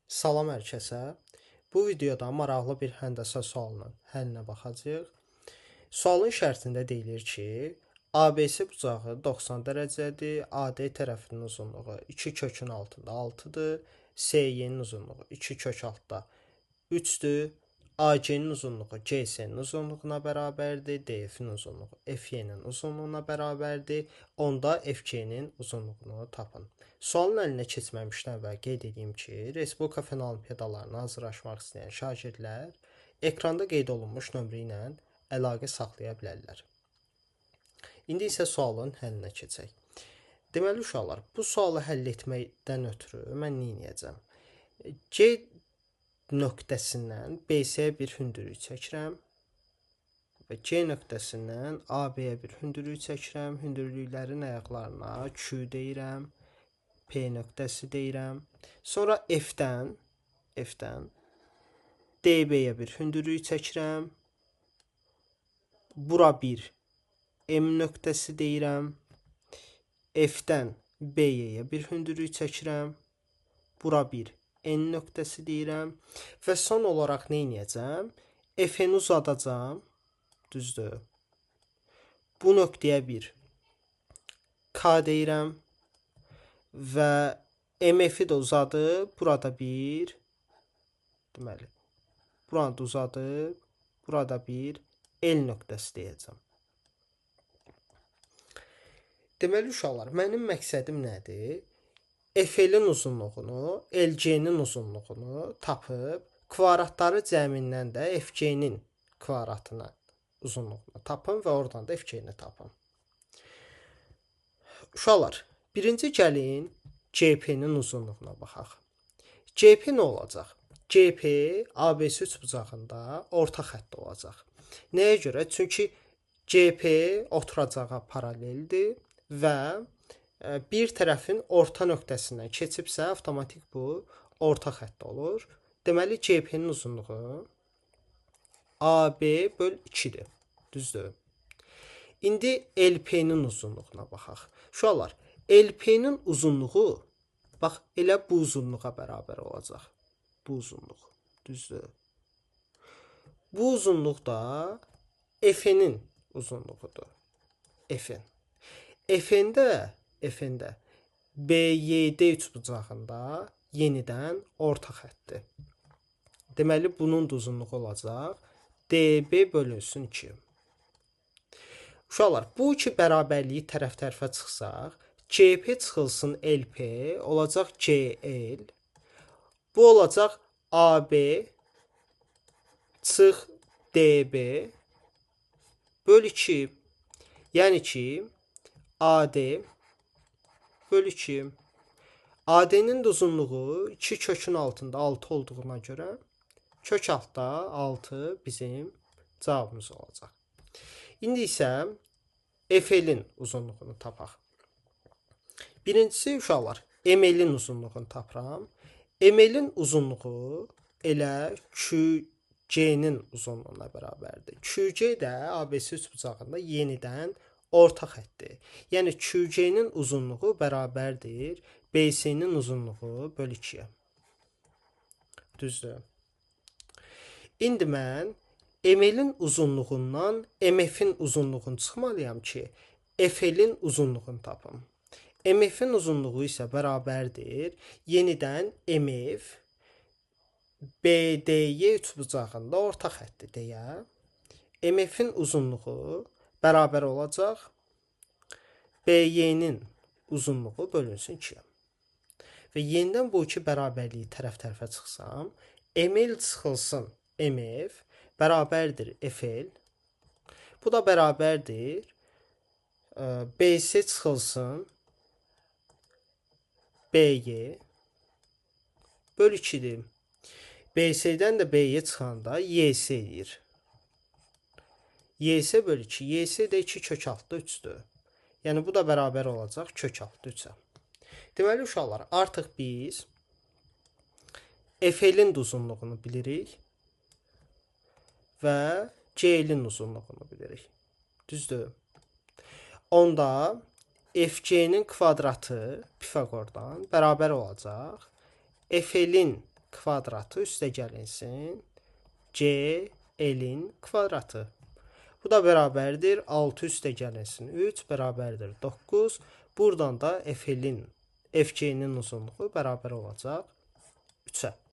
Salam hər kəsə. Bu videoda maraqlı bir həndəsə sualının həllinə baxacağıq. Sualın şərtində deyilir ki, ABC bucağı 90 dərəcədir, AD tərəfinin uzunluğu 2 kökün altında 6-dır, CY-nin uzunluğu 2 kök altda 3-dür, AC-nin uzunluğu GS-nin uzunluğuna bərabərdir, DF-in uzunluğu FY-nin uzunluğuna bərabərdir, onda FK-nin uzunluğunu tapın. Sualın əlinə keçməmişdən əvvəl qeyd edeyim ki, Respublika Fen Olimpiadalarına hazırlaşmaq istəyən şagirdlər ekranda qeyd olunmuş nömrə ilə əlaqə saxlaya bilərlər. İndi isə sualın həllinə keçək. Deməli uşaqlar, bu sualı həll etməkdən ötürü mən nə edəcəm? C nöqtəsindən BC-yə bir hündürlük çəkirəm və C nöqtəsindən AB-yə bir hündürlük çəkirəm. Hündürlüklərin ayaqlarına Q deyirəm, P nöqtəsi deyirəm. Sonra F-dən DB-yə bir hündürlük çəkirəm. Bura bir M nöqtəsi deyirəm. F-dən BY-yə bir hündürlük çəkirəm. Bura bir N nöqtəsi deyirəm. Və son olaraq nə edəcəm? F-ni uzadacam. Düzdür. Bu nöqtəyə bir K deyirəm. Və MF-i də uzadıb, burada bir, deməli, buranı da uzadıb, burada bir L nöqtəsi deyəcəm. Deməli, uşaqlar, mənim məqsədim nədir? FL-in uzunluğunu, LC-nin uzunluğunu tapıb, kvadratları cəmindən də FG-nin kvadratına uzunluğunu tapın və oradan da FG-ni tapın. Uşaqlar, birinci gəlin CP-nin uzunluğuna baxaq. CP nə olacaq? CP ABC üçbucağında orta xətt olacaq. Nəyə görə? Çünki CP oturacağa paraleldir və bir tərəfin orta nöqtəsindən keçibsə, avtomatik bu orta xətt olur. Deməli, CP-nin uzunluğu AB böl 2-dir. Düzdür. İndi LP-nin uzunluğuna baxaq. Uşaqlar, LP-nin uzunluğu, bax, elə bu uzunluğa bərabər olacaq. Bu uzunluq, düzdür. Bu uzunluq da F-nin uzunluğudur. F-in. F-ində BYD üçbucağında yenidən orta xəttdir. Deməli, bunun da uzunluğu olacaq DB bölünsün 2. Uşaqlar, bu iki bərabərliyi tərəf-tərəfə çıxsaq, CP çıxılsın LP olacaq CL. Bu olacaq AB çıx DB böl 2. Yəni ki, AD böl 2. AD-nin də uzunluğu 2 kökün altında 6 olduğuna görə kök altda 6 bizim cavabımız olacaq. İndi isə FL-in uzunluğunu tapaq. Birincisi, uşaqlar, ML-in uzunluğunu tapıram. ML-in uzunluğu elə QC-nin uzunluğuna bərabərdir. QC də ABC üçbucağında yenidən orta xəttdir. Yəni, QC-nin uzunluğu bərabərdir BC-nin uzunluğu böl 2-yə. Düzdür. İndi mən ML-in uzunluğundan MF-in uzunluğunu çıxmalıyam ki, FL-in uzunluğunu tapım. MF-in uzunluğu isə bərabərdir. Yenidən MF BDY üçbucağında orta xəttdir deyə. MF-in uzunluğu bərabər olacaq BY-nin uzunluğu bölünsün 2-yə. Və yenidən bu iki bərabərliyi tərəf-tərəfə çıxsam, ML çıxılsın MF bərabərdir FL. Bu da bərabərdir BC çıxılsın BY böl 2-dir. BC-dən də BY çıxanda YS edir. YS böl 2. YS də 2 kök altda 3-dür. Yəni, bu da bərabər olacaq kök altda 3-ə. Deməli, uşaqlar, artıq biz FL-in uzunluğunu bilirik və CL-in uzunluğunu bilirik. Düzdür. Onda FG-nin kvadratı Pifaqordan bərabər olacaq FL-in kvadratı üstəgəlinsin C L-in kvadratı. Bu da bərabərdir 6 üstəgəlinsin 3 bərabərdir 9. Buradan da FG-nin uzunluğu bərabər olacaq 3-ə.